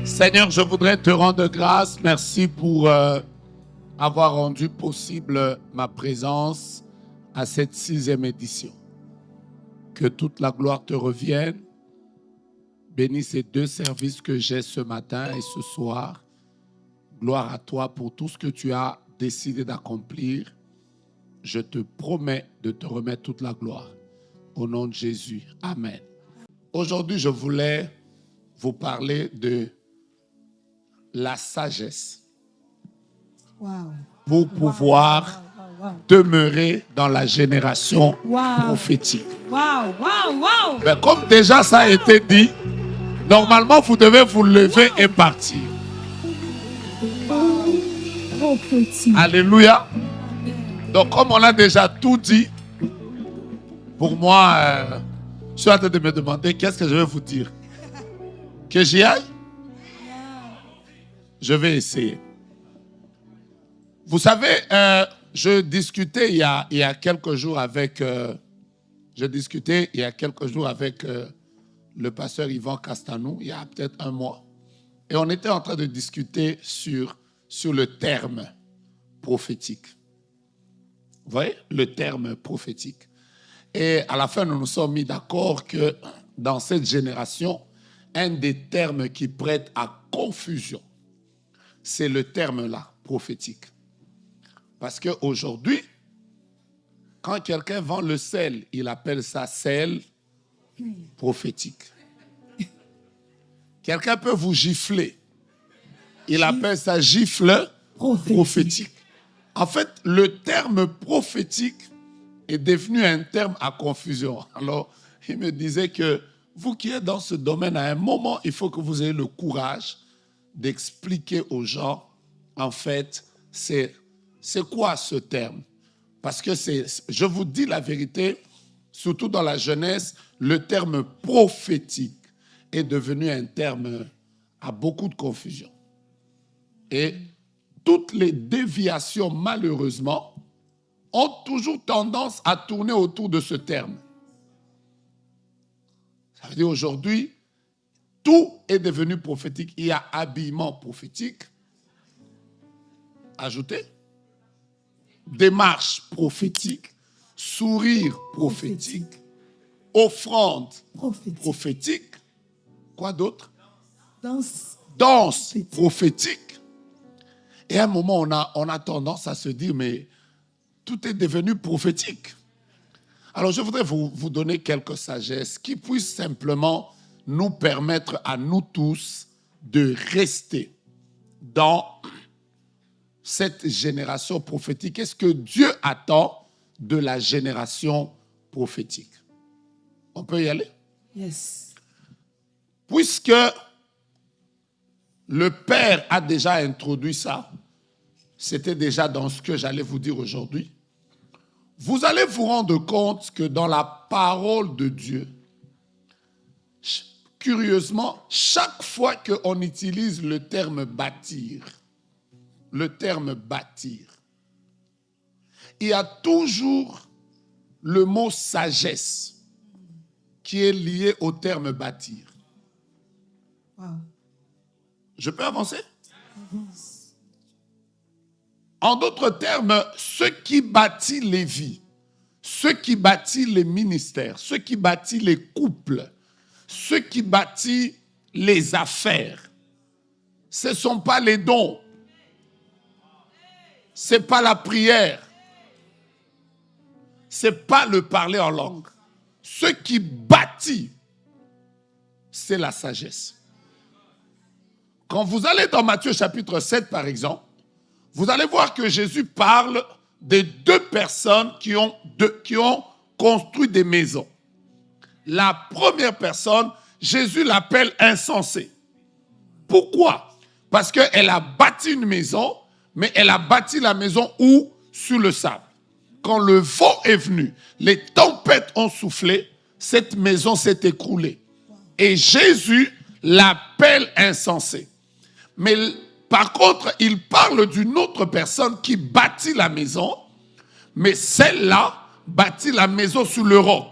Seigneur, je voudrais te rendre grâce. Merci pour avoir rendu possible ma présence à cette 6e édition. Que toute la gloire te revienne. Bénis ces 2 services que j'ai ce matin et ce soir. Gloire à toi pour tout ce que tu as décidé d'accomplir. Je te promets de te remettre toute la gloire. Au nom de Jésus. Amen. Aujourd'hui, je voulais vous parler de la sagesse. Wow. Pour pouvoir demeurer dans la génération prophétique. Wow, wow, wow. Mais comme déjà ça a été dit, normalement vous devez vous lever et partir. Prophétique. Alléluia. Donc comme on a déjà tout dit, pour moi, je suis en train de me demander qu'est-ce que je vais vous dire. Que j'y aille? Je vais essayer. Vous savez, je discutais il y a quelques jours avec, le pasteur Yvan Castanou, il y a peut-être un mois. Et on était en train de discuter sur le terme prophétique. Vous voyez, le terme prophétique. Et à la fin, nous nous sommes mis d'accord que dans cette génération, un des termes qui prête à confusion, c'est le terme-là, prophétique. Parce qu'aujourd'hui, quand quelqu'un vend le sel, il appelle ça sel prophétique. Quelqu'un peut vous gifler. Il appelle ça gifle prophétique. En fait, le terme prophétique est devenu un terme à confusion. Alors, il me disait que vous qui êtes dans ce domaine, à un moment, il faut que vous ayez le courage d'expliquer aux gens, en fait, c'est quoi ce terme? Parce que je vous dis la vérité, surtout dans la jeunesse, le terme prophétique est devenu un terme à beaucoup de confusion. Et toutes les déviations, malheureusement, ont toujours tendance à tourner autour de ce terme. Ça veut dire aujourd'hui, tout est devenu prophétique. Il y a habillement prophétique, ajoutez, démarche prophétique, sourire prophétique, offrande prophétique. Quoi d'autre? Danse prophétique. Et à un moment, on a tendance à se dire, mais tout est devenu prophétique. Alors, je voudrais vous donner quelques sagesses qui puissent simplement nous permettre à nous tous de rester dans cette génération prophétique. Qu'est-ce que Dieu attend de la génération prophétique? On peut y aller? Yes. Puisque le Père a déjà introduit ça, c'était déjà dans ce que j'allais vous dire aujourd'hui, vous allez vous rendre compte que dans la parole de Dieu, curieusement, chaque fois qu'on utilise le terme bâtir, il y a toujours le mot sagesse qui est lié au terme bâtir. Wow. Je peux avancer? En d'autres termes, ce qui bâtit les vies, ce qui bâtit les ministères, ce qui bâtit les couples, ce qui bâtit les affaires, ce ne sont pas les dons, ce n'est pas la prière, ce n'est pas le parler en langue. Ce qui bâtit, c'est la sagesse. Quand vous allez dans Matthieu chapitre 7, par exemple, vous allez voir que Jésus parle des 2 personnes qui ont construit des maisons. La première personne, Jésus l'appelle insensée. Pourquoi? Parce qu'elle a bâti une maison, mais elle a bâti la maison où? Sur le sable. Quand le vent est venu, les tempêtes ont soufflé, cette maison s'est écroulée. Et Jésus l'appelle insensée. Mais par contre, il parle d'une autre personne qui bâtit la maison, mais celle-là bâtit la maison sur le roc.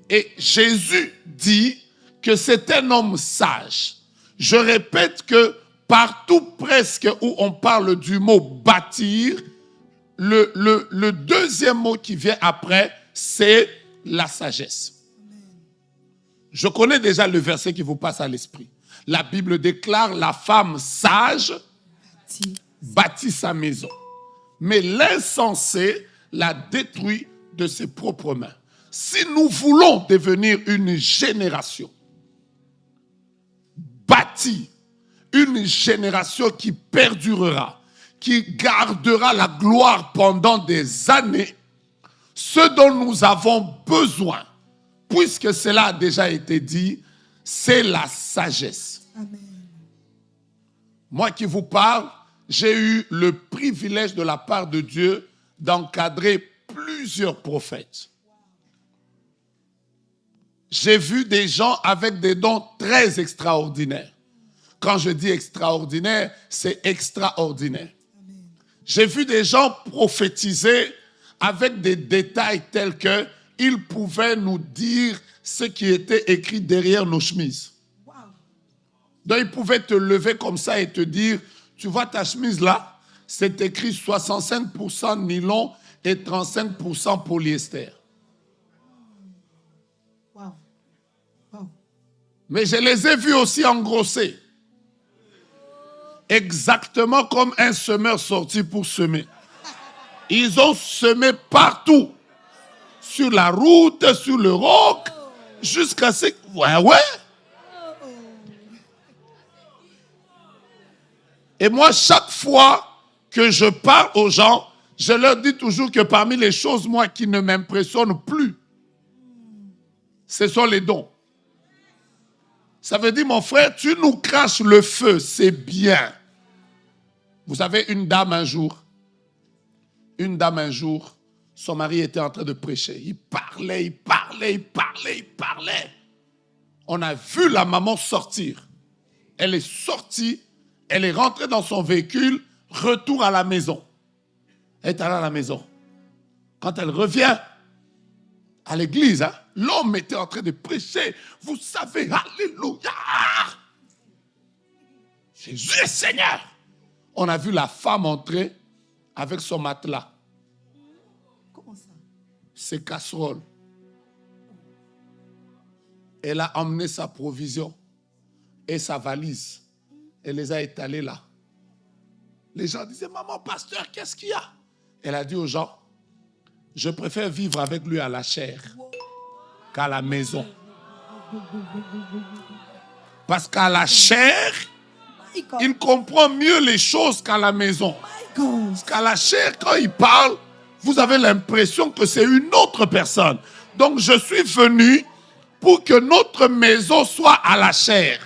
Et Jésus dit que c'est un homme sage. Je répète que partout presque où on parle du mot bâtir, le deuxième mot qui vient après, c'est la sagesse. Je connais déjà le verset qui vous passe à l'esprit. La Bible déclare la femme sage bâtit sa maison, mais l'insensé la détruit de ses propres mains. Si nous voulons devenir une génération bâtie, une génération qui perdurera, qui gardera la gloire pendant des années, ce dont nous avons besoin, puisque cela a déjà été dit, c'est la sagesse. Amen. Moi qui vous parle, j'ai eu le privilège de la part de Dieu d'encadrer plusieurs prophètes. J'ai vu des gens avec des dons très extraordinaires. Quand je dis extraordinaire, c'est extraordinaire. J'ai vu des gens prophétiser avec des détails tels que ils pouvaient nous dire ce qui était écrit derrière nos chemises. Wow. Donc ils pouvaient te lever comme ça et te dire, tu vois ta chemise là, c'est écrit 65% nylon et 35% polyester. Wow. Wow. Mais je les ai vus aussi engrosser. Exactement comme un semeur sorti pour semer. Ils ont semé partout. Sur la route, sur le roc, jusqu'à ce que... Ouais. Et moi, chaque fois que je parle aux gens, je leur dis toujours que parmi les choses, moi, qui ne m'impressionnent plus, ce sont les dons. Ça veut dire, mon frère, tu nous craches le feu, c'est bien. Vous savez, une dame un jour, son mari était en train de prêcher. Il parlait. On a vu la maman sortir. Elle est sortie, elle est rentrée dans son véhicule, retour à la maison. Elle est allée à la maison. Quand elle revient à l'église, l'homme était en train de prêcher. Vous savez, alléluia. Jésus est Seigneur. On a vu la femme entrer avec son matelas. Comment ça? Ses casseroles. Elle a emmené sa provision et sa valise. Elle les a étalées là. Les gens disaient, maman, pasteur, qu'est-ce qu'il y a? Elle a dit aux gens, je préfère vivre avec lui à la chair qu'à la maison. Parce qu'à la chair, il comprend mieux les choses qu'à la maison. Parce qu'à la chair, quand il parle, vous avez l'impression que c'est une autre personne. Donc, je suis venu pour que notre maison soit à la chair.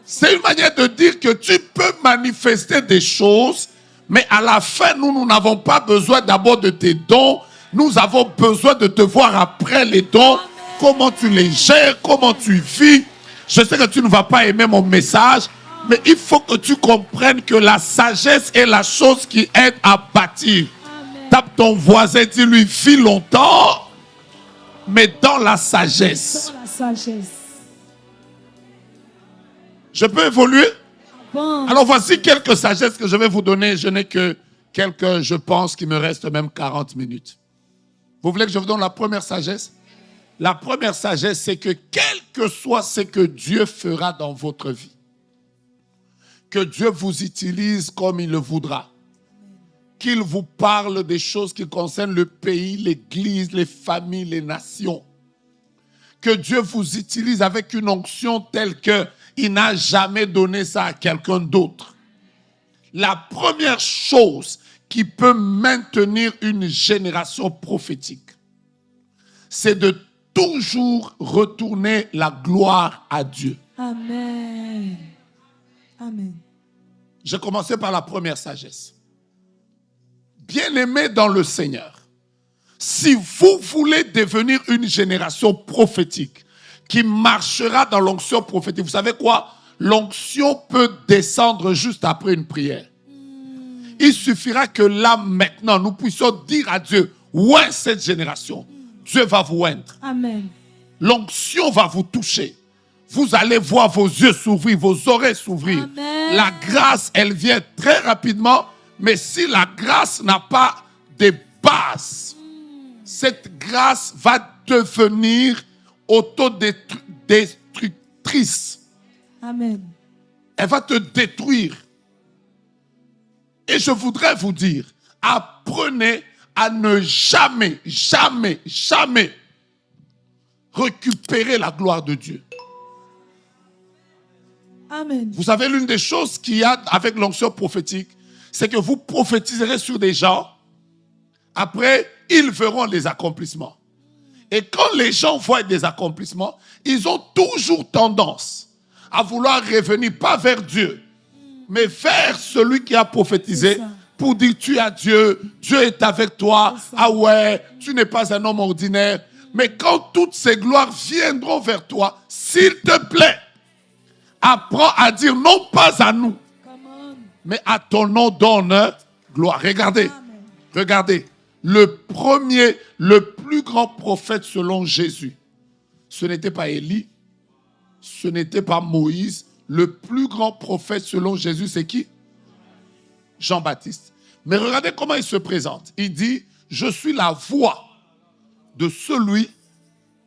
C'est une manière de dire que tu peux manifester des choses, mais à la fin, nous n'avons pas besoin d'abord de tes dons. Nous avons besoin de te voir après les dons, comment tu les gères, comment tu vis. Je sais que tu ne vas pas aimer mon message, mais il faut que tu comprennes que la sagesse est la chose qui aide à bâtir. Amen. Tape ton voisin, dis-lui, vis longtemps, mais dans la sagesse. Dans la sagesse. Je peux évoluer? Bon. Alors voici quelques sagesses que je vais vous donner. Je n'ai que quelques, je pense qu'il me reste même 40 minutes. Vous voulez que je vous donne la première sagesse? La première sagesse, c'est que quel que soit ce que Dieu fera dans votre vie, que Dieu vous utilise comme il le voudra, qu'il vous parle des choses qui concernent le pays, l'église, les familles, les nations, que Dieu vous utilise avec une onction telle qu'il n'a jamais donné ça à quelqu'un d'autre. La première chose qui peut maintenir une génération prophétique, c'est de toujours retourner la gloire à Dieu. Amen. Amen. J'ai commencé par la première sagesse. Bien-aimés dans le Seigneur, si vous voulez devenir une génération prophétique qui marchera dans l'onction prophétique, vous savez quoi? L'onction peut descendre juste après une prière. Il suffira que là, maintenant, nous puissions dire à Dieu, ouais, cette génération, Dieu va vous oindre. Amen. L'onction va vous toucher. vous allez voir vos yeux s'ouvrir, vos oreilles s'ouvrir. Amen. La grâce, elle vient très rapidement, mais si la grâce n'a pas de base, cette grâce va devenir autodestructrice. Amen. Elle va te détruire. Et je voudrais vous dire, apprenez à ne jamais, jamais, jamais récupérer la gloire de Dieu. Amen. Vous savez, l'une des choses qu'il y a avec l'onction prophétique, c'est que vous prophétiserez sur des gens. Après, ils verront les accomplissements. Et quand les gens voient des accomplissements, ils ont toujours tendance à vouloir revenir, pas vers Dieu, mais vers celui qui a prophétisé pour dire tu as Dieu, Dieu est avec toi. Ah ouais, tu n'es pas un homme ordinaire. Mais quand toutes ces gloires viendront vers toi, s'il te plaît, apprends à dire non pas à nous, mais à ton nom donne gloire. Regardez, regardez. Le premier, le plus grand prophète selon Jésus, ce n'était pas Élie, ce n'était pas Moïse. Le plus grand prophète selon Jésus, c'est qui? Jean-Baptiste. Mais regardez comment il se présente. Il dit, je suis la voix de celui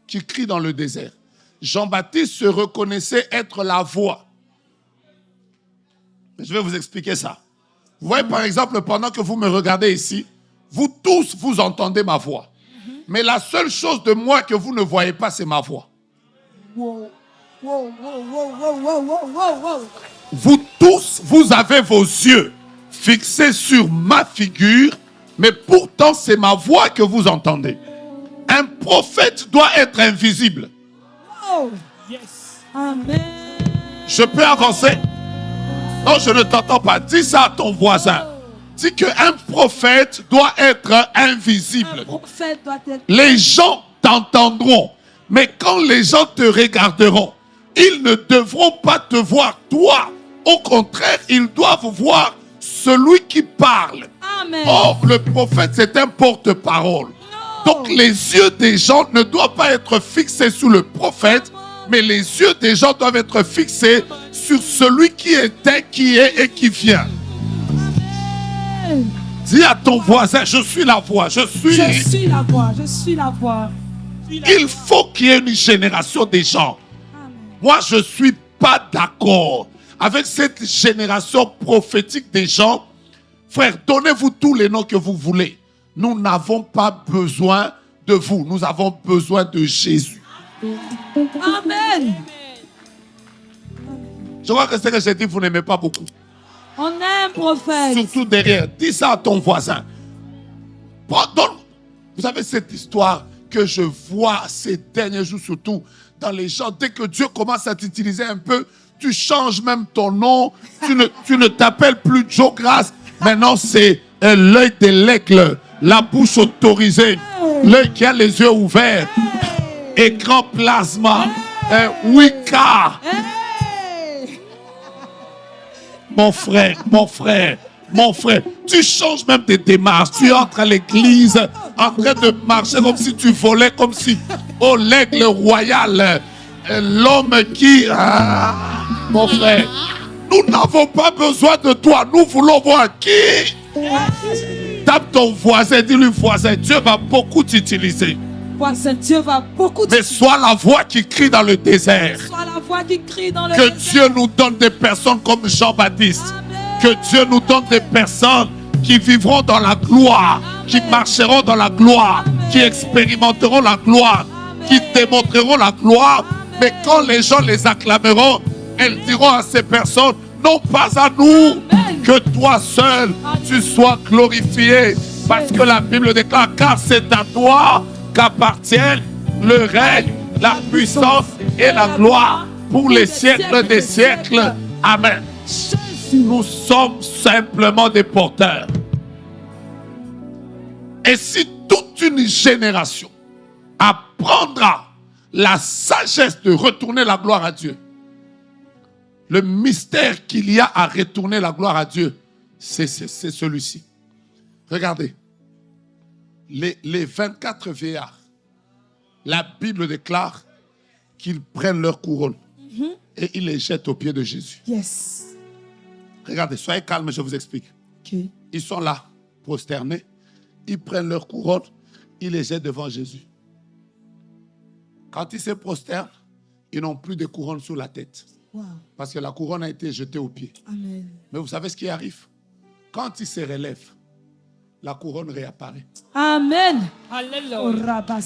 qui crie dans le désert. Jean-Baptiste se reconnaissait être la voix. Je vais vous expliquer ça. Vous voyez par exemple, pendant que vous me regardez ici, vous tous, vous entendez ma voix. Mais la seule chose de moi que vous ne voyez pas, c'est ma voix. Wow. Wow, wow, wow, wow, wow, wow, wow, wow. Vous tous, vous avez vos yeux fixés sur ma figure, mais pourtant c'est ma voix que vous entendez. Un prophète doit être invisible. Oh. Yes. Amen. Je peux avancer? Non, je ne t'entends pas. Dis ça à ton voisin. Dis qu'un prophète doit être invisible. Un prophète doit être... Les gens t'entendront, mais quand les gens te regarderont, ils ne devront pas te voir toi. Au contraire, ils doivent voir celui qui parle. Amen. Or, le prophète, c'est un porte-parole. Donc, les yeux des gens ne doivent pas être fixés sur le prophète, mais les yeux des gens doivent être fixés sur celui qui était, qui est et qui vient. Amen. Dis à ton voisin, je suis la voix, je suis la voix, je suis la voix. Il faut qu'il y ait une génération des gens. Amen. Moi, je ne suis pas d'accord avec cette génération prophétique des gens. Frère, donnez-vous tous les noms que vous voulez. Nous n'avons pas besoin de vous. Nous avons besoin de Jésus. Amen. Je crois que ce que j'ai dit, vous n'aimez pas beaucoup. On aime prophète. Surtout derrière. Dis ça à ton voisin. Pardon. Vous savez cette histoire que je vois ces derniers jours, surtout dans les gens. Dès que Dieu commence à t'utiliser un peu, tu changes même ton nom. Tu ne t'appelles plus Joe Grace. Maintenant, c'est l'œil de l'aigle, la bouche autorisée, l'œil qui a les yeux ouverts, écran plasma, Wicca. Mon frère, mon frère, mon frère, tu changes même tes démarches. Tu entres à l'église en train de marcher comme si tu volais, comme si, oh, l'aigle royal, l'homme qui... mon frère, nous n'avons pas besoin de toi. Nous voulons voir qui. Tape ton voisin, dis-lui voisin, Dieu va beaucoup t'utiliser. Voisin, Dieu va beaucoup Mais sois la voix qui crie dans le désert. Sois la voix qui crie dans le Que désert. Dieu nous donne des personnes comme Jean-Baptiste. Que Dieu nous donne des personnes qui vivront dans la gloire, qui marcheront dans la gloire, qui expérimenteront la gloire, qui démontreront la gloire. Mais quand les gens les acclameront, elles diront à ces personnes, non pas à nous, que toi seul, tu sois glorifié. Parce que la Bible déclare, car c'est à toi qu'appartiennent le règne, la puissance et la gloire pour les siècles des siècles. Amen. Nous sommes simplement des porteurs. Et si toute une génération apprendra la sagesse de retourner la gloire à Dieu, le mystère qu'il y a à retourner la gloire à Dieu, c'est celui-ci. Regardez. Les 24 vieillards, la Bible déclare qu'ils prennent leur couronne. et ils les jettent aux pieds de Jésus. Yes. Regardez, soyez calmes, je vous explique. Ok. Ils sont là, prosternés. Ils prennent leur couronne, ils les jettent devant Jésus. Quand ils se prosternent, ils n'ont plus de couronne sur la tête. Wow. Parce que la couronne a été jetée aux pieds. Amen. Mais vous savez ce qui arrive? Quand ils se relèvent, la couronne réapparaît. Amen. Alléluia.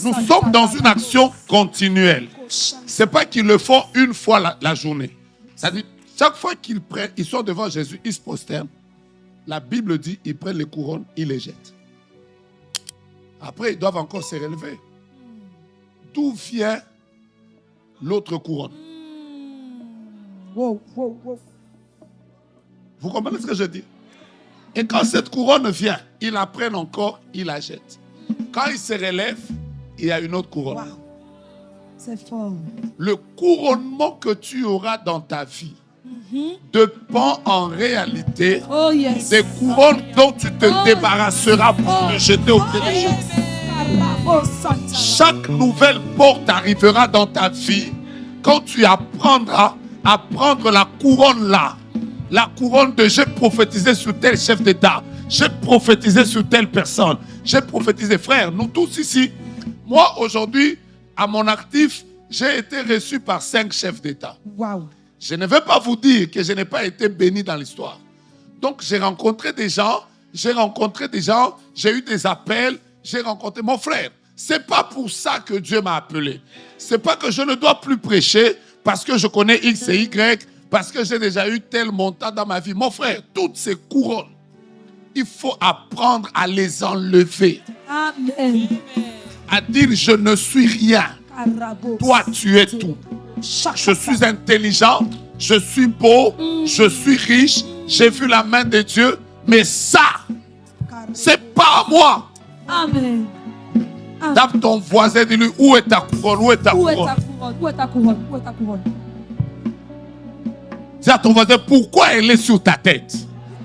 Nous sommes dans une action continuelle. Ce n'est pas qu'ils le font une fois la journée. C'est-à-dire, chaque fois ils sont devant Jésus, ils se prosternent. La Bible dit, ils prennent les couronnes, ils les jettent. Après, ils doivent encore se relever. D'où vient l'autre couronne? Wow, wow, wow. Vous comprenez ce que je dis? Et quand cette couronne vient, ils la prennent encore, ils la jettent. Quand ils se relèvent, il y a une autre couronne. Wow. C'est fort. Le couronnement que tu auras dans ta vie dépend en réalité Oh yes. des couronnes dont tu te débarrasseras pour te jeter au pied de Jésus. Chaque nouvelle porte arrivera dans ta vie quand tu apprendras à prendre la couronne là. La couronne de j'ai prophétisé sur tel chef d'État, j'ai prophétisé sur telle personne, j'ai prophétisé. Frère, nous tous ici, moi aujourd'hui, à mon actif, j'ai été reçu par 5 chefs d'État. Wow. Je ne vais pas vous dire que je n'ai pas été béni dans l'histoire. Donc j'ai rencontré des gens, j'ai eu des appels, j'ai rencontré mon frère. C'est pas pour ça que Dieu m'a appelé. C'est pas que je ne dois plus prêcher parce que je connais X et Y, parce que j'ai déjà eu tel montant dans ma vie. Mon frère, toutes ces couronnes, il faut apprendre à les enlever. Amen. À dire je ne suis rien. Toi, tu es tout. Je suis intelligent, je suis beau, je suis riche, j'ai vu la main de Dieu, mais ça, c'est pas à moi. Amen. Tape ton voisin, dis-lui, où est ta couronne? Où est ta Où est couronne? ta couronne? Où est ta couronne? Où est ta couronne? Dis à ton voisin, pourquoi elle est sur ta tête?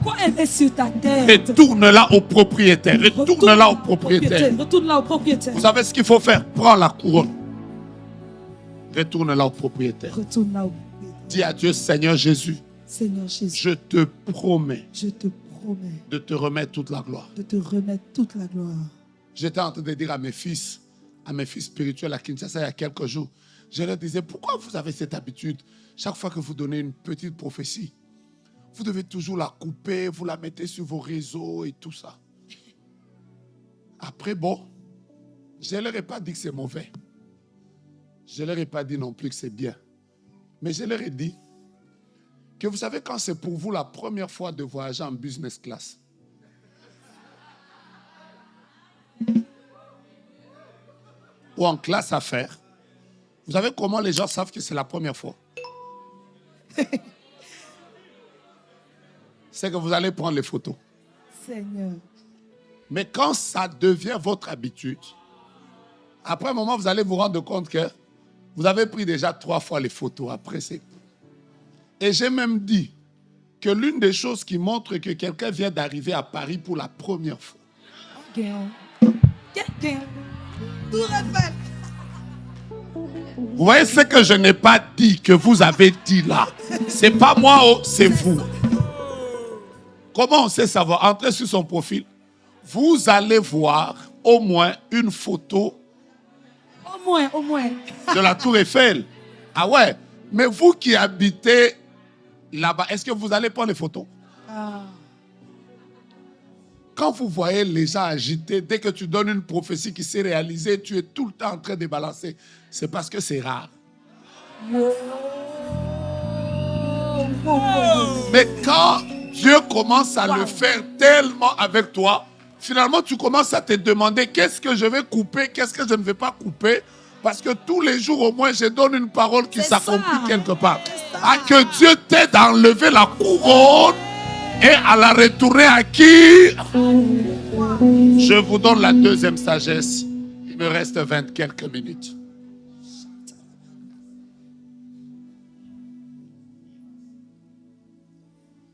Pourquoi elle est sur ta tête? Retourne-la au propriétaire. Retourne-la au propriétaire. Retourne-la au propriétaire. Vous savez ce qu'il faut faire? Prends la couronne. Retourne-la au propriétaire. Retourne-la au propriétaire. Dis à Dieu, Seigneur Jésus, Seigneur Jésus, je te promets je te promets de te remettre toute la gloire. de te remettre toute la gloire. J'étais en train de dire à mes fils spirituels à Kinshasa il y a quelques jours, je leur disais, pourquoi vous avez cette habitude, chaque fois que vous donnez une petite prophétie, vous devez toujours la couper, vous la mettez sur vos réseaux et tout ça. Après, bon, je ne leur ai pas dit que c'est mauvais. Je ne leur ai pas dit non plus que c'est bien. Mais je leur ai dit que vous savez, quand c'est pour vous la première fois de voyager en business class, ou en classe affaires, vous savez comment les gens savent que c'est la première fois? C'est que vous allez prendre les photos. Seigneur. Mais quand ça devient votre habitude, après un moment, vous allez vous rendre compte que vous avez pris déjà 3 fois les photos. Après, c'est... Et j'ai même dit que l'une des choses qui montre que quelqu'un vient d'arriver à Paris pour la première fois, Quelqu'un. Tout refait. vous voyez ce que je n'ai pas dit, que vous avez dit là. C'est pas moi, oh, c'est vous. Comment on sait savoir? Entrez sur son profil. Vous allez voir au moins une photo Au moins. de la Tour Eiffel. Ah ouais. Mais vous qui habitez là-bas, est-ce que vous allez prendre les photos? Ah. Quand vous voyez les gens agités, dès que tu donnes une prophétie qui s'est réalisée, tu es tout le temps en train de balancer. C'est parce que c'est rare. Mais quand Dieu commence à le faire tellement avec toi, finalement tu commences à te demander qu'est-ce que je vais couper, qu'est-ce que je ne vais pas couper. Parce que tous les jours au moins je donne une parole qui s'accomplit quelque part. À que Dieu t'aide à enlever la couronne et à la retourner à qui? Je vous donne la deuxième sagesse. Il me reste 20 quelques minutes.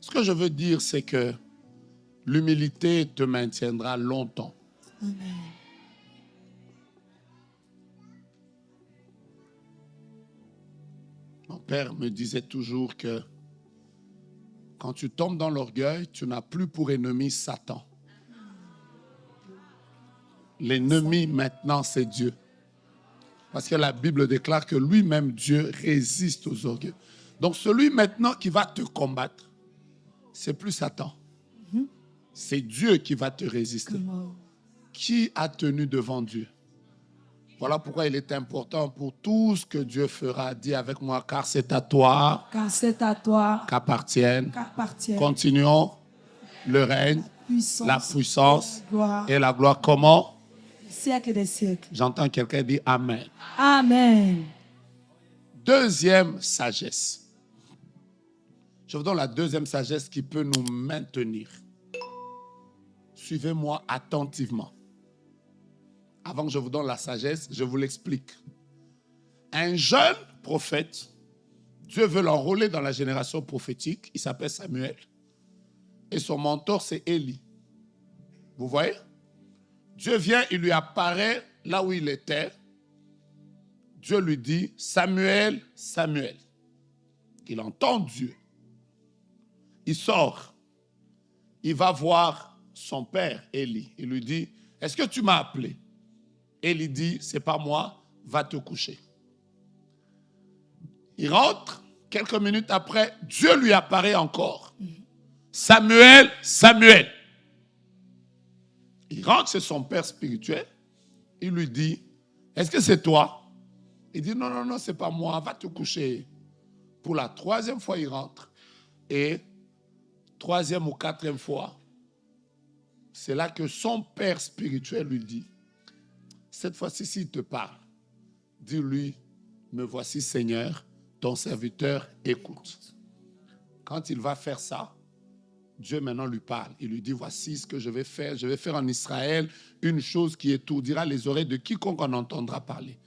Ce que je veux dire, c'est que l'humilité te maintiendra longtemps. Amen. Donc, père me disait toujours que quand tu tombes dans l'orgueil, tu n'as plus pour ennemi Satan. L'ennemi maintenant, c'est Dieu. Parce que la Bible déclare que lui-même, Dieu, résiste aux orgueils. Donc celui maintenant qui va te combattre, c'est plus Satan. C'est Dieu qui va te résister. Qui a tenu devant Dieu? Voilà pourquoi il est important pour tout ce que Dieu fera. Dis avec moi, car c'est à toi, Car c'est à toi qu'appartiennent. qu'appartient Continuons le règne, la puissance et la gloire. Comment? siècle des siècles. J'entends quelqu'un dire Amen. Amen. Deuxième sagesse. Je vous donne la deuxième sagesse qui peut nous maintenir. Suivez-moi attentivement. Avant que je vous donne la sagesse, je vous l'explique. Un jeune prophète, Dieu veut l'enrôler dans la génération prophétique. Il s'appelle Samuel. Et son mentor, c'est Élie. Vous voyez? Dieu vient, il lui apparaît là où il était. Dieu lui dit, Samuel, Samuel. Il entend Dieu. Il sort. Il va voir son père, Élie. Il lui dit, est-ce que tu m'as appelé? Élie dit, c'est pas moi, va te coucher. Il rentre, quelques minutes après, Dieu lui apparaît encore. Samuel, Samuel. Il rentre chez son père spirituel. Il lui dit, est-ce que c'est toi? Il dit, non, non, non, c'est pas moi, va te coucher. Pour la troisième fois, il rentre. Et troisième ou quatrième fois, c'est là que son père spirituel lui dit, cette fois-ci, s'il te parle, dis-lui, me voici Seigneur, ton serviteur écoute. Quand il va faire ça, Dieu maintenant lui parle. Il lui dit, voici ce que je vais faire. Je vais faire en Israël une chose qui étourdira les oreilles de quiconque en entendra parler.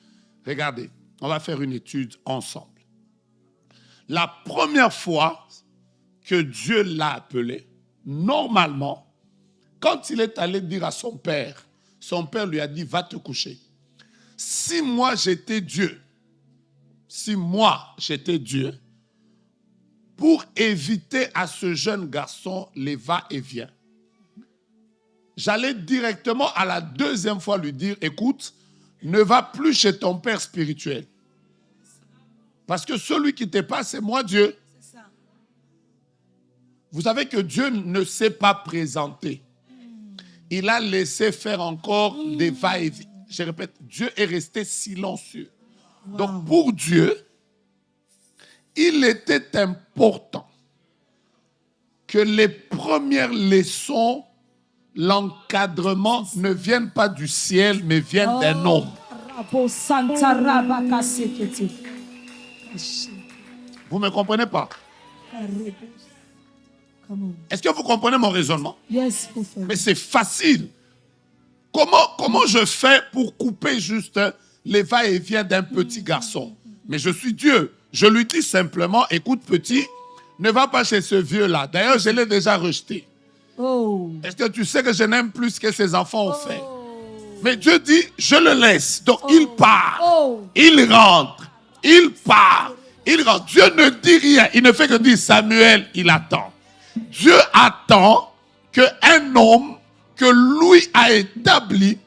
Regardez, on va faire une étude ensemble. La première fois que Dieu l'a appelé, normalement, quand il est allé dire à son père lui a dit, va te coucher. Si moi j'étais Dieu, pour éviter à ce jeune garçon les va-et-vient, j'allais directement à la deuxième fois lui dire, écoute, ne va plus chez ton père spirituel. Parce que celui qui te passe, c'est moi Dieu. C'est ça. Vous savez que Dieu ne s'est pas présenté. Il a laissé faire encore des va-et-vient. Je répète, Dieu est resté silencieux. Wow. Donc pour Dieu, il était important que les premières leçons, l'encadrement ne viennent pas du ciel, mais viennent d'un homme. Vous ne me comprenez pas? Est-ce que vous comprenez mon raisonnement? Yes, mais c'est facile. Comment je fais pour couper juste les va-et-vient d'un petit garçon? Mais je suis Dieu. Je lui dis simplement, écoute petit, ne va pas chez ce vieux-là. D'ailleurs, je l'ai déjà rejeté. Oh. Est-ce que tu sais que je n'aime plus ce que ses enfants ont fait? Mais Dieu dit, je le laisse. Donc il part. Il rentre. Il part. Il rentre. Dieu ne dit rien. Il ne fait que dire, Samuel, il attend. Dieu attend qu'un homme que lui a établi,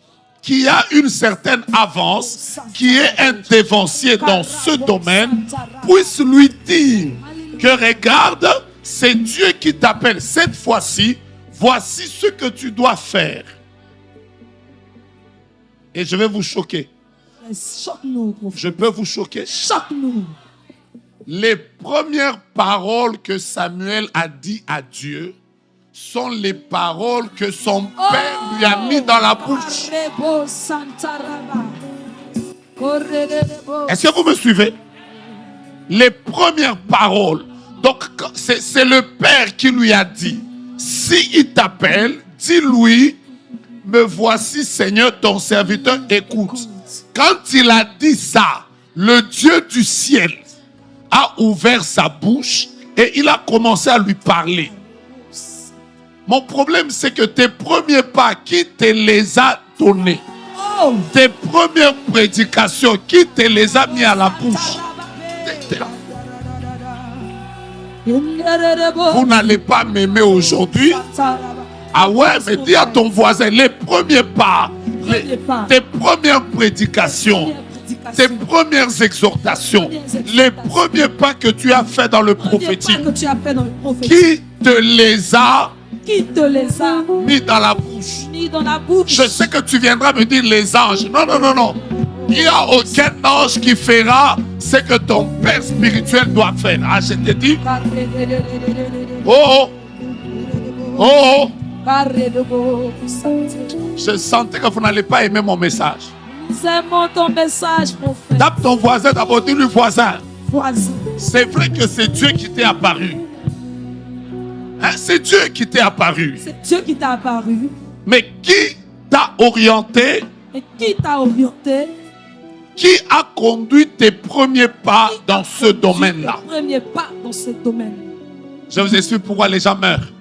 qui a une certaine avance, qui est un dévancier dans ce domaine, puisse lui dire que regarde, c'est Dieu qui t'appelle cette fois-ci, voici ce que tu dois faire. Et je vais vous choquer. Je peux vous choquer. Choque-nous. Les premières paroles que Samuel a dit à Dieu sont les paroles que son père lui a mis dans la bouche. Est-ce que vous me suivez? Les premières paroles. Donc, c'est le père qui lui a dit, s'il t'appelle, dis-lui, me voici Seigneur, ton serviteur, écoute. Quand il a dit ça, le Dieu du ciel a ouvert sa bouche et il a commencé à lui parler. Mon problème, c'est que tes premiers pas, qui te les a donnés? Tes premières prédications, qui te les a mis à la bouche? Vous n'allez pas m'aimer aujourd'hui. Ah ouais, mais dis à ton voisin, les premiers pas, tes premières prédications, tes premières exhortations, les premiers pas que tu as fait dans le prophétique, qui te les a mis dans la bouche? Je sais que tu viendras me dire les anges. Non, non, non, non. Il n'y a aucun ange qui fera ce que ton père spirituel doit faire. Ah, je te dis. Oh, oh, oh. Je sentais que vous n'allez pas aimer mon message. Nous aimons ton message, prophète. Tape ton voisin d'abord, dis-lui voisin. Voisin. C'est vrai que c'est Dieu qui t'est apparu. Hein, c'est Dieu qui t'est apparu. C'est Dieu qui t'a apparu. Mais qui t'a orienté? Et qui t'a orienté? Qui a conduit tes premiers pas dans ce domaine-là? Tes premiers pas dans ce domaine. Je vous explique pourquoi les gens meurent.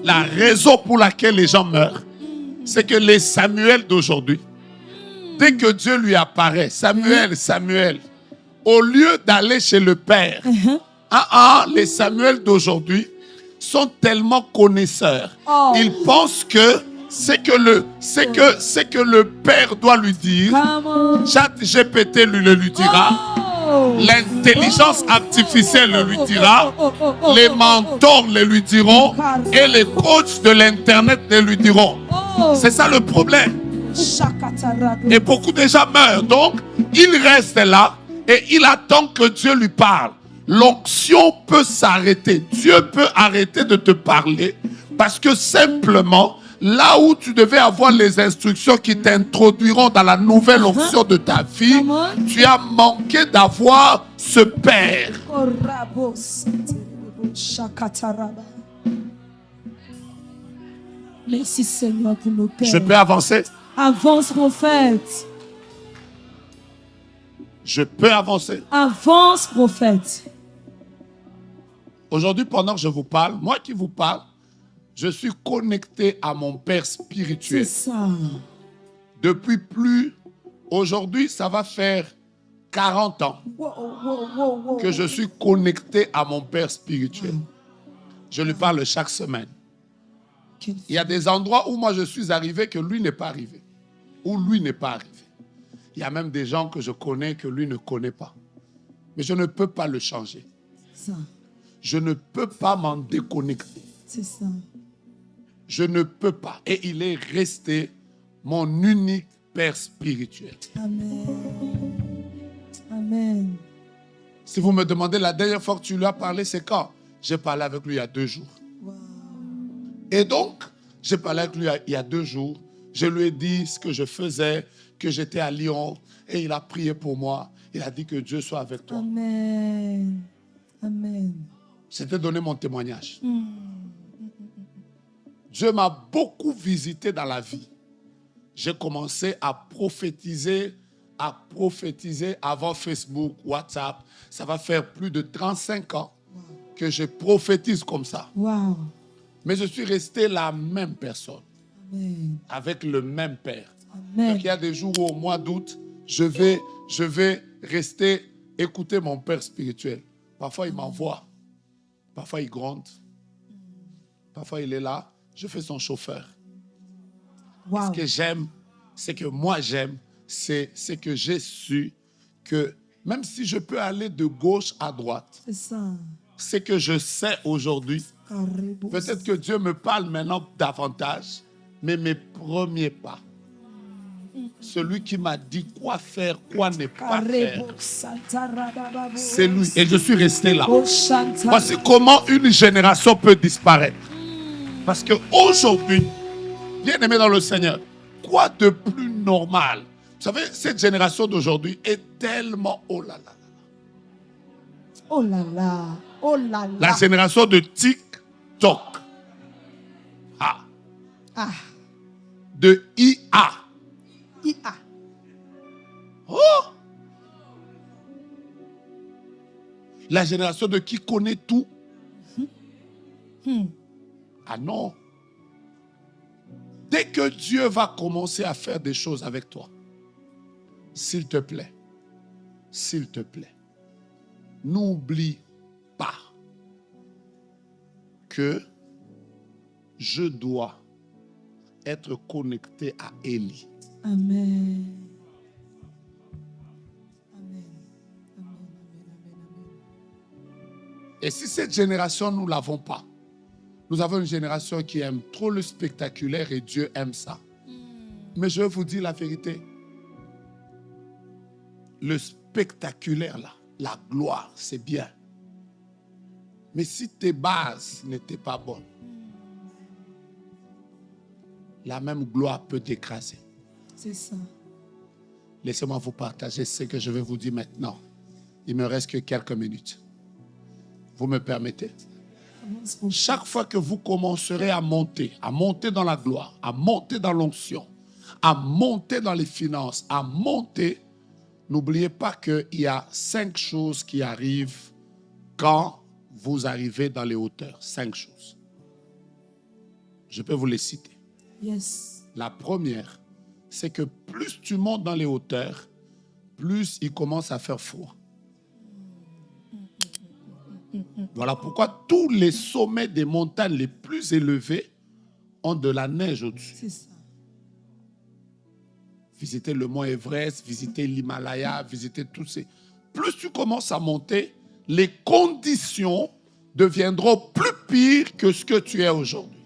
La raison pour laquelle les gens meurent, c'est que les Samuel d'aujourd'hui, dès que Dieu lui apparaît, Samuel, Samuel, au lieu d'aller chez le Père, les Samuel d'aujourd'hui sont tellement connaisseurs. Ils pensent que c'est que le Père doit lui dire. ChatGPT lui dira. L'intelligence artificielle le lui dira. Les mentors le lui diront. Et les coachs de l'internet le lui diront. C'est ça le problème. Et beaucoup de gens meurent. Donc, il reste là et il attend que Dieu lui parle. L'onction peut s'arrêter. Dieu peut arrêter de te parler parce que simplement, là où tu devais avoir les instructions qui t'introduiront dans la nouvelle onction de ta vie, tu as manqué d'avoir ce Père. Merci Seigneur pour nos pères. Je peux avancer? Avance, prophète. Je peux avancer. Avance, prophète. Aujourd'hui, pendant que je vous parle, moi qui vous parle, je suis connecté à mon Père spirituel. C'est ça. Depuis aujourd'hui, ça va faire 40 ans que je suis connecté à mon Père spirituel. Je lui parle chaque semaine. Il y a des endroits où moi je suis arrivé que lui n'est pas arrivé. Où lui n'est pas arrivé. Il y a même des gens que je connais que lui ne connaît pas. Mais je ne peux pas le changer. C'est ça. Je ne peux pas m'en déconnecter. C'est ça. Je ne peux pas. Et il est resté mon unique Père spirituel. Amen. Amen. Si vous me demandez la dernière fois que tu lui as parlé, c'est quand? J'ai parlé avec lui il y a 2 jours. Wow. Et donc, j'ai parlé avec lui il y a 2 jours. Je lui ai dit ce que je faisais, que j'étais à Lyon. Et il a prié pour moi. Il a dit que Dieu soit avec toi. Amen. Amen. C'était donné mon témoignage. Dieu m'a beaucoup visité dans la vie. J'ai commencé à prophétiser avant Facebook, WhatsApp. Ça va faire plus de 35 ans que je prophétise comme ça. Wow. Mais je suis resté la même personne, Amen. avec le même Père. Amen. Donc il y a des jours où au mois d'août, je vais rester écouter mon Père spirituel. Parfois il m'envoie, parfois il gronde, parfois il est là, je fais son chauffeur. Wow. Ce que j'aime, c'est que moi j'aime, c'est que j'ai su que même si je peux aller de gauche à droite, C'est ça. c'est que je sais aujourd'hui, peut-être que Dieu me parle maintenant davantage, mais mes premiers pas, celui qui m'a dit quoi faire, quoi ne pas faire, c'est lui. Et je suis resté là. Voici comment une génération peut disparaître. Parce qu'aujourd'hui, bien-aimé dans le Seigneur, quoi de plus normal? Vous savez, cette génération d'aujourd'hui est tellement... Oh là là. Oh là là. Oh là là. La génération de TikTok. De IA. IA. Oh! La génération de qui connaît tout. Ah non. Dès que Dieu va commencer à faire des choses avec toi, s'il te plaît, n'oublie pas que je dois être connecté à Élie. Amen. Amen. Amen. Et si cette génération, nous ne l'avons pas, nous avons une génération qui aime trop le spectaculaire et Dieu aime ça. Mais je vais vous dire la vérité. Le spectaculaire, là, la gloire, c'est bien. Mais si tes bases n'étaient pas bonnes, la même gloire peut t'écraser. C'est ça. Laissez-moi vous partager ce que je vais vous dire maintenant. Il me reste que quelques minutes. Vous me permettez? Chaque fois que vous commencerez à monter dans la gloire, à monter dans l'onction, à monter dans les finances, à monter, n'oubliez pas qu'il y a 5 choses qui arrivent quand vous arrivez dans les hauteurs. 5 choses. Je peux vous les citer. Yes. La première, c'est que plus tu montes dans les hauteurs, plus il commence à faire froid. Voilà pourquoi tous les sommets des montagnes les plus élevées ont de la neige au-dessus. C'est ça. Visitez le mont Everest, visitez l'Himalaya, visitez tous ces... Plus tu commences à monter, les conditions deviendront plus pires que ce que tu es aujourd'hui.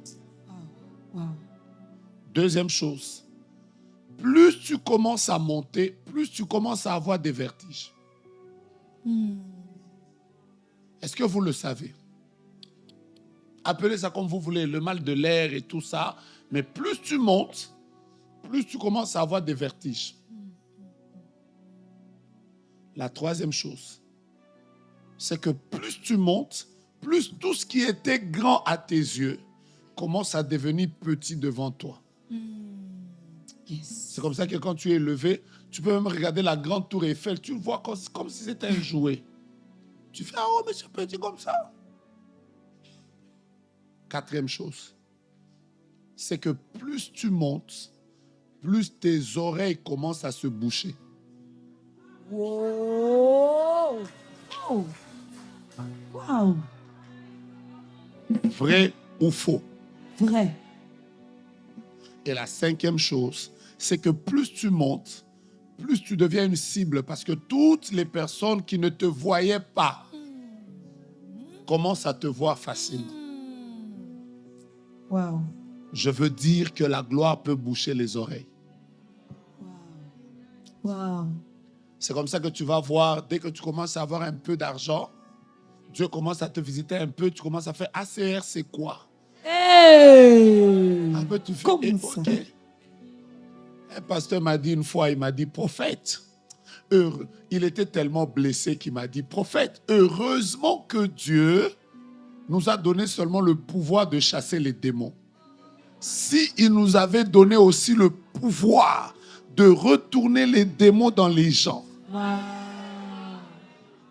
Wow. Deuxième chose, plus tu commences à monter, plus tu commences à avoir des vertiges. Est-ce que vous le savez? Appelez ça comme vous voulez, le mal de l'air et tout ça. Mais plus tu montes, plus tu commences à avoir des vertiges. La troisième chose, c'est que plus tu montes, plus tout ce qui était grand à tes yeux commence à devenir petit devant toi. Yes. C'est comme ça que quand tu es élevé, tu peux même regarder la grande tour Eiffel, tu le vois comme si c'était un jouet. Tu fais, oh, mais c'est petit comme ça. Quatrième chose, c'est que plus tu montes, plus tes oreilles commencent à se boucher. Wow. Oh. Wow. Vrai ou faux? Vrai. Et la cinquième chose, c'est que plus tu montes, plus tu deviens une cible parce que toutes les personnes qui ne te voyaient pas commencent à te voir facilement. Wow. Je veux dire que la gloire peut boucher les oreilles. Wow. C'est comme ça que tu vas voir, dès que tu commences à avoir un peu d'argent, Dieu commence à te visiter un peu, tu commences à faire ACR, c'est quoi? Hey. Un peu tu fais, Comme eh, ça. ok. Un pasteur m'a dit une fois, il m'a dit, prophète, il était tellement blessé qu'il m'a dit, prophète, heureusement que Dieu nous a donné seulement le pouvoir de chasser les démons. S'il nous avait donné aussi le pouvoir de retourner les démons dans les gens. Wow.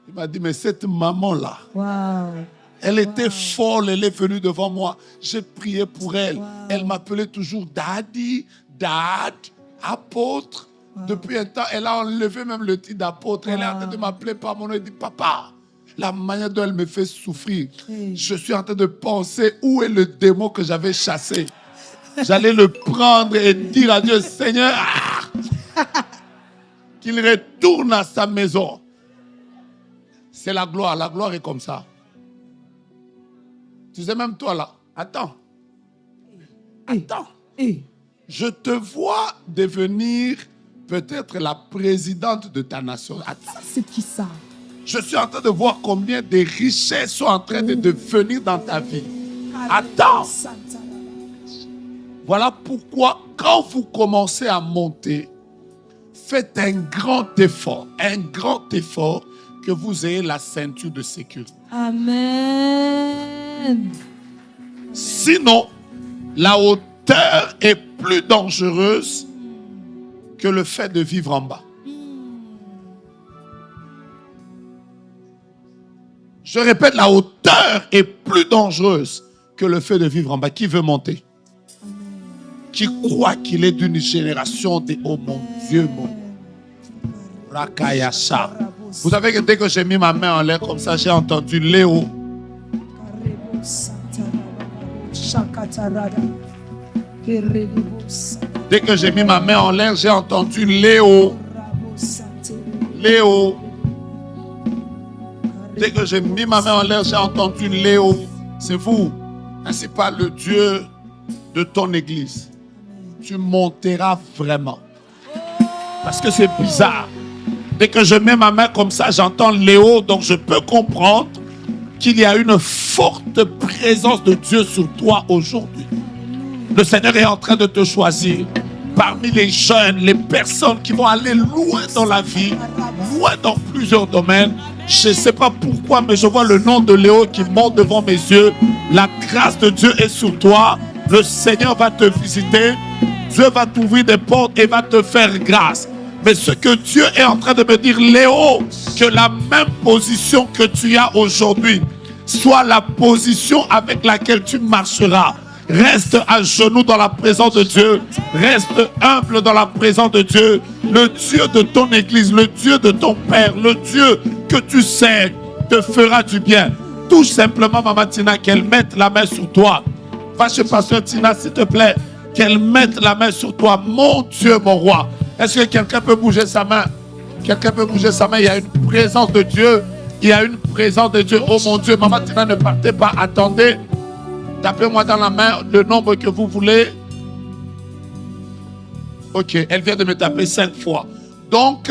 Il m'a dit, mais cette maman-là, Wow. elle était folle, elle est venue devant moi. J'ai prié pour elle. Wow. Elle m'appelait toujours Daddy, Dad, apôtre. Depuis un temps, elle a enlevé même le titre d'apôtre. Elle est en train de m'appeler par mon nom. Elle dit, papa, la manière dont elle me fait souffrir, je suis en train de penser où est le démon que j'avais chassé. J'allais le prendre et dire à Dieu, Seigneur, qu'il retourne à sa maison. C'est la gloire. La gloire est comme ça. Tu sais, même toi là, attends. Attends. Je te vois devenir peut-être la présidente de ta nation. Attends. C'est qui ça? Je suis en train de voir combien de richesses sont en train de devenir dans ta vie. Attends. Voilà pourquoi, quand vous commencez à monter, faites un grand effort que vous ayez la ceinture de sécurité. Amen. Sinon, la hauteur est plus dangereuse que le fait de vivre en bas. Je répète, la hauteur est plus dangereuse que le fait de vivre en bas. Qui veut monter? Qui croit qu'il est d'une génération de... Oh mon Dieu, mon Rakayasha. Vous savez que dès que j'ai mis ma main en l'air comme ça, j'ai entendu Léo. Dès que j'ai mis ma main en l'air, j'ai entendu Léo. Léo. Dès que j'ai mis ma main en l'air, j'ai entendu Léo. C'est vous. Ainsi parle le Dieu de ton église. Tu monteras vraiment. Parce que c'est bizarre. Dès que je mets ma main comme ça, j'entends Léo. Donc je peux comprendre qu'il y a une forte présence de Dieu sur toi aujourd'hui. Le Seigneur est en train de te choisir parmi les jeunes, les personnes qui vont aller loin dans la vie, loin dans plusieurs domaines. Je ne sais pas pourquoi, mais je vois le nom de Léo qui monte devant mes yeux. La grâce de Dieu est sur toi. Le Seigneur va te visiter. Dieu va t'ouvrir des portes et va te faire grâce. Mais ce que Dieu est en train de me dire, Léo, que la même position que tu as aujourd'hui soit la position avec laquelle tu marcheras. Reste à genoux dans la présence de Dieu. Reste humble dans la présence de Dieu. Le Dieu de ton église, le Dieu de ton Père, le Dieu que tu sais te fera du bien. Touche simplement Maman Tina, qu'elle mette la main sur toi. Va chez Pasteur Tina, s'il te plaît. Qu'elle mette la main sur toi. Mon Dieu, mon roi. Est-ce que quelqu'un peut bouger sa main? Quelqu'un peut bouger sa main? Il y a une présence de Dieu. Il y a une présence de Dieu. Oh mon Dieu, Maman Tina, ne partez pas. Attendez. Tapez-moi dans la main le nombre que vous voulez. Ok, elle vient de me taper 5 fois. Donc,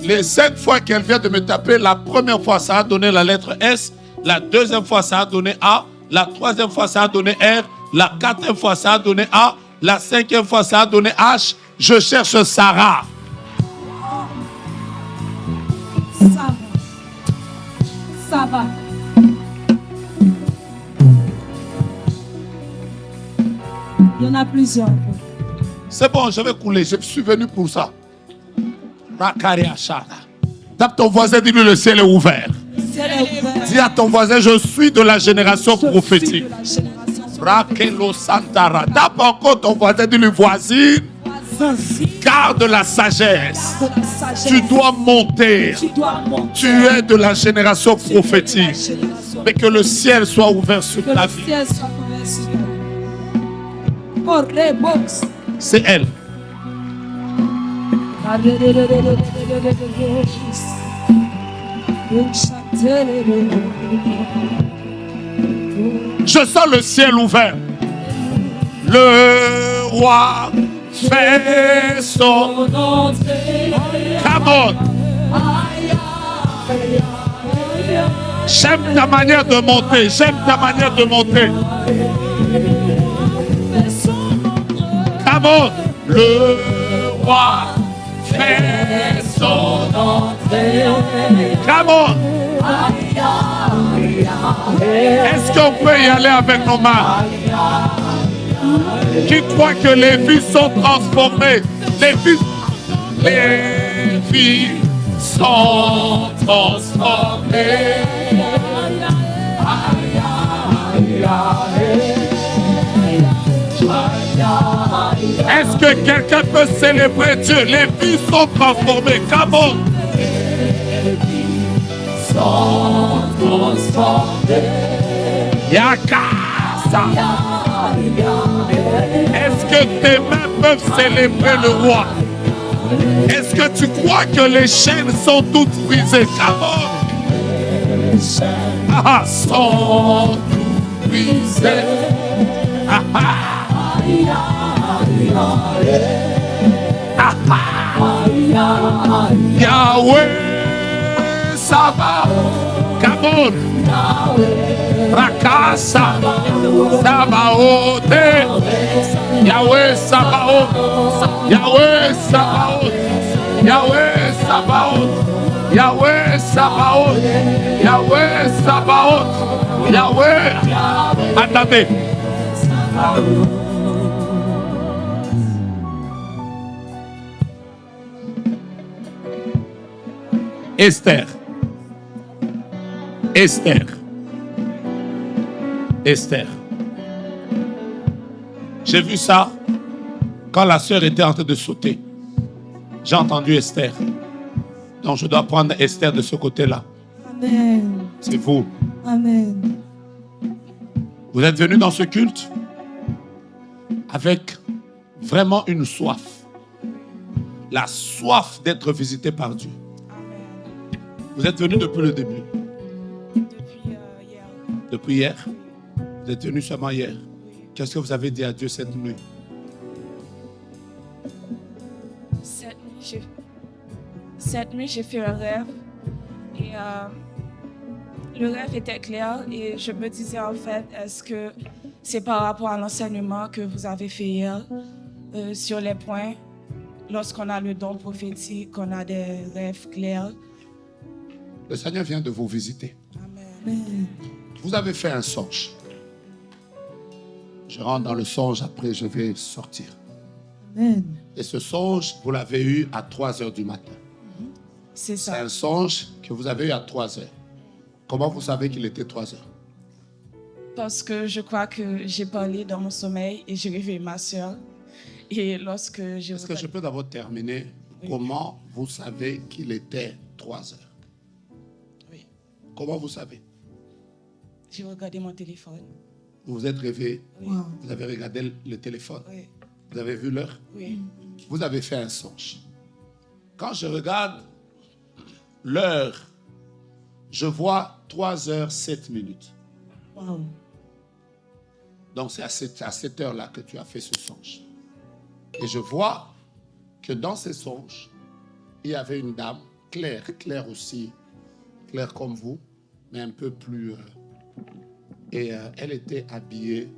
les 5 fois qu'elle vient de me taper, la première fois, ça a donné la lettre S. La deuxième fois, ça a donné A. La troisième fois, ça a donné R. La quatrième fois, ça a donné A. La cinquième fois, ça a donné H. Je cherche Sarah. Ça va. Il y en a plusieurs. C'est bon, je vais couler. Je suis venu pour ça. Tape ton voisin, dis-lui le ciel est ouvert. Dis à ton voisin, je suis de la génération prophétique. Tape encore ton voisin, dis-lui voisine. Garde la sagesse. Tu dois monter. Tu es de la génération prophétique. Mais que le ciel soit ouvert sur ta vie. C'est elle. Je sens le ciel ouvert. Le roi fait son entrée. Come on. J'aime ta manière de monter. J'aime ta manière de monter. Come on. Le roi fait son entrée. Come on. Est-ce qu'on peut y aller avec nos mains? Qui croit que les vies sont transformées? Les vies sont transformées. Est-ce que quelqu'un peut célébrer Dieu? Les vies sont transformées. Come on. Les vies sont transformées. Yakasa. Est-ce que tes mains peuvent célébrer le roi? Est-ce que tu crois que les chaînes sont toutes brisées? Come on. Les chaînes sont toutes brisées. Yahweh, ça va. Come on. Rakasa, Sabaoth, Yahweh Sabaoth, Yahweh Sabaoth, Yahweh Sabaoth, Yahweh Sabaoth, Yahweh Sabaoth, Yahweh. Attendez. Esther. Esther. Esther. J'ai vu ça quand la sœur était en train de sauter. J'ai entendu Esther. Donc je dois prendre Esther de ce côté-là. Amen. C'est vous. Amen. Vous êtes venus dans ce culte? avec vraiment une soif. La soif d'être visité par Dieu. Amen. Vous êtes venu depuis le début. Depuis hier. Depuis hier. Vous êtes venu seulement hier. Oui. Qu'est-ce que vous avez dit à Dieu cette nuit? Cette nuit, j'ai fait un rêve. Et le rêve était clair. Et je me disais en fait, est-ce que c'est par rapport à l'enseignement que vous avez fait hier sur les points, lorsqu'on a le don prophétique, qu'on a des rêves clairs? Le Seigneur vient de vous visiter. Amen. Vous avez fait un songe. Je rentre dans le songe, après je vais sortir. Amen. Et ce songe, vous l'avez eu à 3 heures du matin. C'est C'est ça. un songe que vous avez eu à 3 heures. Comment vous savez qu'il était 3 heures? Parce que je crois que j'ai parlé dans mon sommeil et j'ai réveillé ma soeur. Et lorsque j'ai Est-ce que je peux d'abord terminer? Oui. Comment vous savez qu'il était 3 heures? Oui. Comment vous savez? J'ai regardé mon téléphone. Vous vous êtes réveillé, Oui. Wow. vous avez regardé le téléphone, Oui. vous avez vu l'heure, Oui. vous avez fait un songe. Quand je regarde l'heure, je vois 3 heures 7 minutes. Wow. Donc c'est à cette heure-là que tu as fait ce songe. Et je vois que dans ces songes, il y avait une dame, claire aussi, claire comme vous, mais un peu plus... elle était habillée.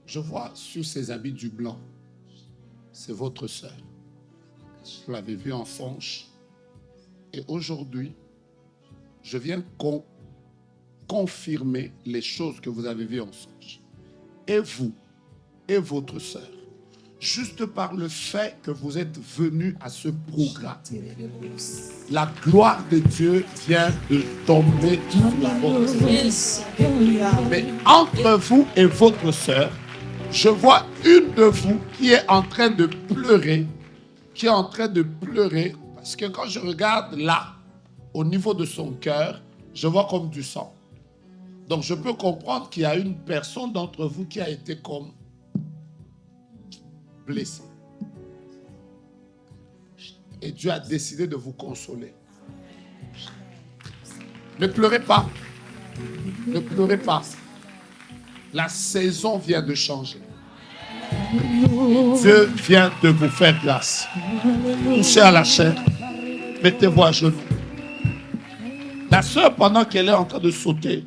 Je vois sur ses habits du blanc. C'est votre sœur. Je l'avais vue en songe. Et aujourd'hui, je viens confirmer les choses que vous avez vues en songe. Et vous, et votre sœur, juste par le fait que vous êtes venus à ce programme, la gloire de Dieu vient de tomber sur la vôtre. Mais entre vous et votre sœur, je vois une de vous qui est en train de pleurer, parce que quand je regarde là, au niveau de son cœur, je vois comme du sang. Donc je peux comprendre qu'il y a une personne d'entre vous qui a été comme blessée. Et Dieu a décidé de vous consoler. Ne pleurez pas. Ne pleurez pas. La saison vient de changer. Dieu vient de vous faire grâce. Touchez à la chair. Mettez-vous à genoux. La sœur, pendant qu'elle est en train de sauter,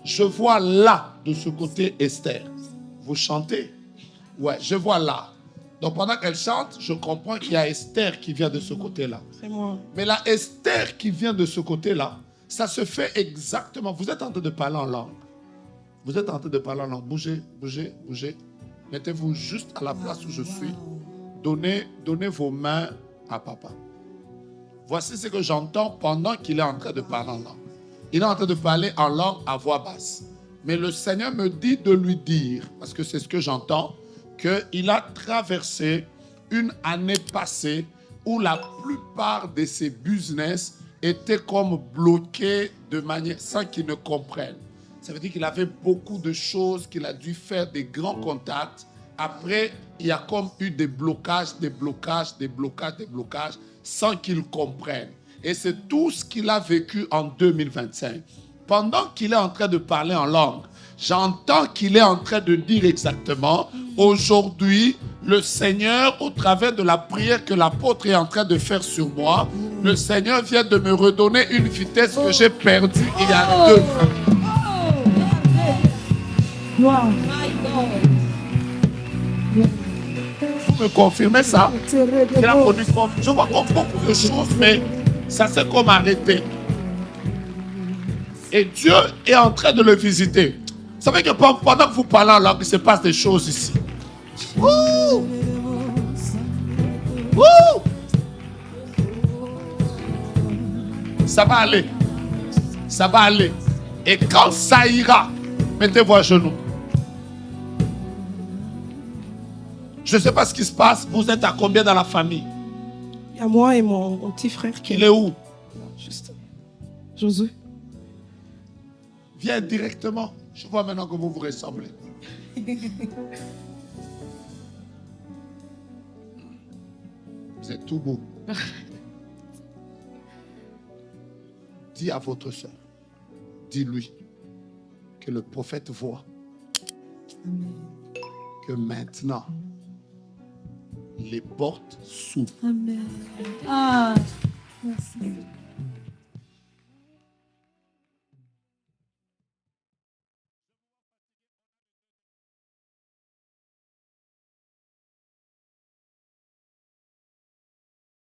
je vois là, de ce côté, Esther. Vous chantez? Ouais, je vois là. Donc pendant qu'elle chante, je comprends qu'il y a Esther qui vient de ce côté-là. C'est moi. Mais la Esther qui vient de ce côté-là, ça se fait exactement. Vous êtes en train de parler en langue. Vous êtes en train de parler en langue. Bougez, bougez, bougez. Mettez-vous juste à la place où je suis. Donnez vos mains à papa. Voici ce que j'entends pendant qu'il est en train de parler en langue. Il est en train de parler en langue à voix basse. Mais le Seigneur me dit de lui dire, parce que c'est ce que j'entends, qu'il a traversé une année passée où la plupart de ses business étaient comme bloqués de manière sans qu'il ne comprenne. Ça veut dire qu'il avait beaucoup de choses, qu'il a dû faire des grands contacts. Après, il y a comme eu des blocages, sans qu'il comprenne. Et c'est tout ce qu'il a vécu en 2025. Pendant qu'il est en train de parler en langue, j'entends qu'il est en train de dire exactement, aujourd'hui, le Seigneur, au travers de la prière que l'apôtre est en train de faire sur moi, le Seigneur vient de me redonner une vitesse que j'ai perdue il y a 2 ans. Wow. Vous me confirmez ça? Il a connu comme, je vois comme beaucoup de choses, mais ça s'est comme arrêté. Et Dieu est en train de le visiter. Vous savez que pendant que vous parlez en langue, il se passe des choses ici. Wouh! Wouh! Ça va aller. Ça va aller. Et quand ça ira, mettez-vous à genoux. Je ne sais pas ce qui se passe. Vous êtes à combien dans la famille? Il y a moi et mon petit frère qui Il est où? Juste. Josué. Viens directement. Je vois maintenant que vous vous ressemblez. Vous êtes tout beau. Dis à votre soeur, dis-lui que le prophète voit que maintenant, les portes s'ouvrent. Amen. Ah, merci.